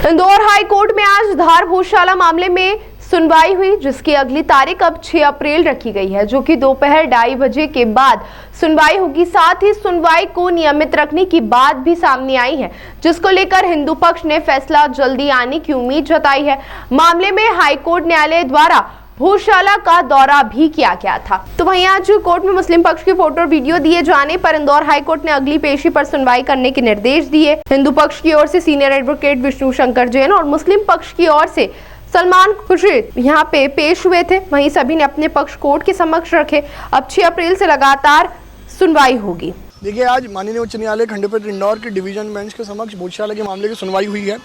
Indore high court में आज धार भोजशाला मामले में सुनवाई हुई, जिसकी अगली तारीख अब 6 अप्रैल रखी गई है, जो कि दोपहर 2:30 बजे के बाद सुनवाई होगी। साथ ही सुनवाई को नियमित रखने की बात भी सामने आई है, जिसको लेकर हिंदू पक्ष ने फैसला जल्दी आने की उम्मीद जताई है। मामले में हाईकोर्ट न्यायालय द्वारा भोजशाला का दौरा भी किया गया था। तो वहीं आज कोर्ट में मुस्लिम पक्ष की फोटो और वीडियो दिए जाने पर इंदौर हाईकोर्ट ने अगली पेशी पर सुनवाई करने के निर्देश दिए। हिंदू पक्ष की ओर से सीनियर एडवोकेट विष्णु शंकर जैन और मुस्लिम पक्ष की ओर से सलमान खुर्शीद यहाँ पे पेश हुए थे। वहीं सभी ने अपने पक्ष कोर्ट के समक्ष रखे। अब 6 अप्रैल से लगातार सुनवाई होगी। देखिए, आज माननीय उच्च न्यायालय खंडपीठ इंदौर के डिवीजन बेंच के समक्ष भोजशाला के मामले की सुनवाई हुई है,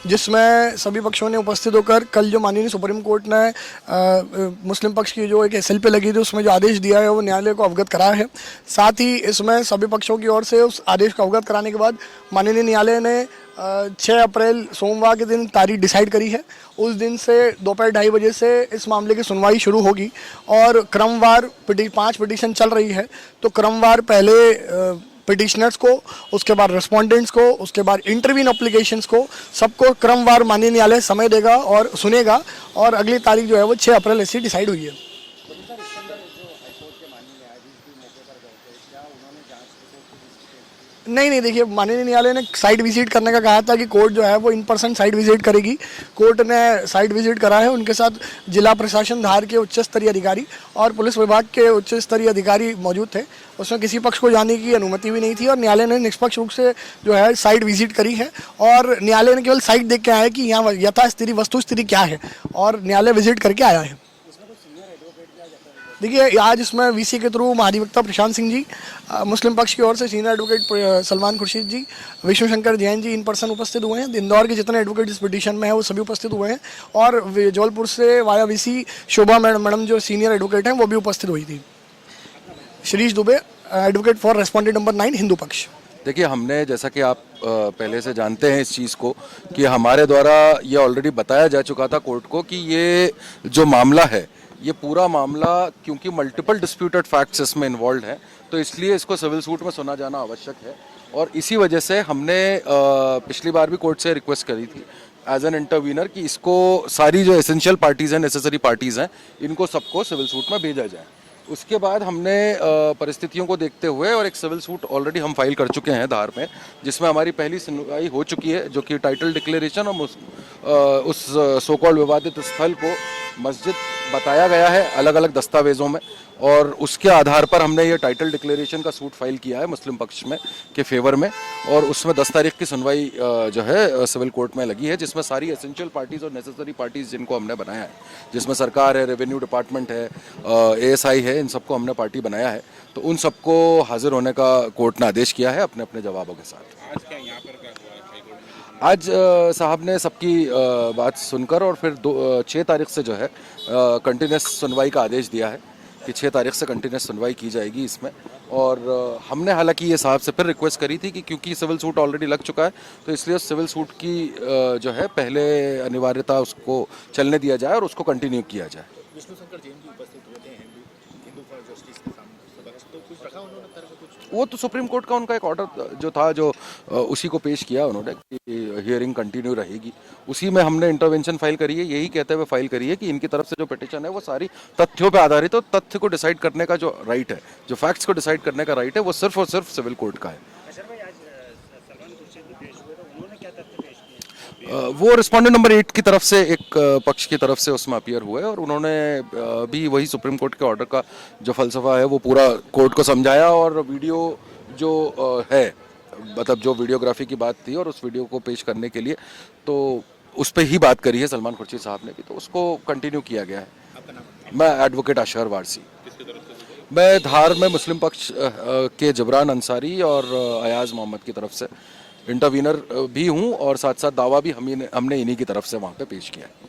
जिसमें सभी पक्षों ने उपस्थित होकर कल जो माननीय सुप्रीम कोर्ट ने मुस्लिम पक्ष की जो एक एसएल पे लगी थी उसमें जो आदेश दिया है वो न्यायालय को अवगत कराया है। साथ ही इसमें सभी पक्षों की ओर से उस आदेश को अवगत कराने के बाद माननीय न्यायालय ने 6 अप्रैल सोमवार के दिन तारीख डिसाइड करी है। उस दिन से दोपहर 2:30 बजे से इस मामले की सुनवाई शुरू होगी और क्रमवार 5 पिटीशन चल रही है, तो क्रमवार पहले पिटिशनर्स को, उसके बाद रेस्पोंडेंट्स को, उसके बाद इंटरवीन एप्लीकेशंस को, सबको क्रमवार माननीय न्यायालय समय देगा और सुनेगा और अगली तारीख जो है वो 6 अप्रैल ऐसी डिसाइड हुई है। नहीं, देखिए, माननीय न्यायालय ने साइट विजिट करने का कहा था कि कोर्ट जो है वो इन पर्सन साइट विजिट करेगी। कोर्ट ने साइट विजिट करा है। उनके साथ जिला प्रशासन धार के उच्च स्तरीय अधिकारी और पुलिस विभाग के उच्च स्तरीय अधिकारी मौजूद थे। उसमें किसी पक्ष को जाने की अनुमति भी नहीं थी और न्यायालय ने निष्पक्ष रूप से जो है साइट विजिट करी है और न्यायालय ने केवल साइट देख के आया है कि यहाँ यथास्थिति वस्तु स्थिति क्या है और न्यायालय विजिट करके आया है। देखिए, आज इसमें वीसी के थ्रू महाधिवक्ता प्रशांत सिंह जी, मुस्लिम पक्ष की ओर से senior advocate Salman Khurshid ji, Vishnu Shankar Jain ji in person उपस्थित हुए हैं। इंदौर के जितने एडवोकेट इस पिटीशन में है वो सभी उपस्थित हुए हैं और जबलपुर से वाया वीसी शोभा मैडम जो सीनियर एडवोकेट हैं वो भी उपस्थित हुई थी। Shrish Dubey, advocate for respondent number 9 Hindu पक्ष। देखिए, हमने जैसा कि आप पहले से जानते हैं इस चीज़ को कि हमारे द्वारा ये ऑलरेडी बताया जा चुका था कोर्ट को कि ये जो मामला है, ये पूरा मामला क्योंकि मल्टीपल डिस्प्यूटेड फैक्ट्स इसमें इन्वॉल्व हैं, तो इसलिए इसको सिविल सूट में सुना जाना आवश्यक है। और इसी वजह से हमने पिछली बार भी कोर्ट से रिक्वेस्ट करी थी एज एन इंटरवीनर कि इसको सारी जो एसेंशियल पार्टीज़ हैं, नेसेसरी पार्टीज़ हैं, इनको सबको सिविल सूट में भेजा जाए। उसके बाद हमने परिस्थितियों को देखते हुए और एक सिविल सूट ऑलरेडी हम फाइल कर चुके हैं धार में, जिसमें हमारी पहली सुनवाई हो चुकी है, जो कि टाइटल डिक्लेरेशन और उस सो कॉल्ड विवादित स्थल को मस्जिद बताया गया है अलग अलग दस्तावेज़ों में, और उसके आधार पर हमने ये टाइटल डिक्लेरेशन का सूट फाइल किया है मुस्लिम पक्ष में के फेवर में, और उसमें 10 तारीख की सुनवाई जो है सिविल कोर्ट में लगी है, जिसमें सारी एसेंशियल पार्टीज़ और नेसेसरी पार्टीज़ जिनको हमने बनाया है, जिसमें सरकार है, रेवेन्यू डिपार्टमेंट है, ASI है, इन सबको हमने पार्टी बनाया है। तो उन सबको हाजिर होने का कोर्ट ने आदेश किया है अपने अपने जवाबों के साथ। आज क्या यहाँ पर आज साहब ने सबकी बात सुनकर और फिर 6 तारीख से जो है कंटिन्यूस सुनवाई का आदेश दिया है कि 6 तारीख से कंटिन्यूस सुनवाई की जाएगी इसमें। और हमने हालांकि ये साहब से फिर रिक्वेस्ट करी थी कि क्योंकि सिविल सूट ऑलरेडी लग चुका है, तो इसलिए उस सिविल सूट की जो है पहले अनिवार्यता उसको चलने दिया जाए और उसको कंटिन्यू किया जाए। विष्णु शंकर जैन जी उपस्थित हुए थे हिंदू फॉर जस्टिस के सामने, तो कुछ रखा उन्होंने तरफ कुछ? वो तो सुप्रीम कोर्ट का उनका एक ऑर्डर जो था, जो उसी को पेश किया उन्होंने कि हियरिंग कंटिन्यू रहेगी। उसी में हमने इंटरवेंशन फाइल करी है, यही कहते हुए फाइल करी है कि इनकी तरफ से जो पिटीशन है वो सारी तथ्यों पे आधारित है। तो तथ्य को डिसाइड करने का जो राइट है, जो फैक्ट्स को डिसाइड करने का राइट है, वो सिर्फ और सिर्फ सिविल कोर्ट का है। वो रिस्पोंडेंट नंबर 8 की तरफ से एक पक्ष की तरफ से उसमें अपीयर हुए और उन्होंने भी वही सुप्रीम कोर्ट के ऑर्डर का जो फलसफा है वो पूरा कोर्ट को समझाया, और वीडियो जो है, मतलब जो वीडियोग्राफी की बात थी और उस वीडियो को पेश करने के लिए तो उस पर ही बात करी है सलमान खुर्शीद साहब ने भी, तो उसको कंटिन्यू किया गया है। मैं एडवोकेट अशहर वारसी, मैं धार में मुस्लिम पक्ष के जबरान अंसारी और अयाज मोहम्मद की तरफ से इंटरवीनर भी हूं, और साथ साथ दावा भी हमने इन्हीं की तरफ से वहां पे पेश किया है।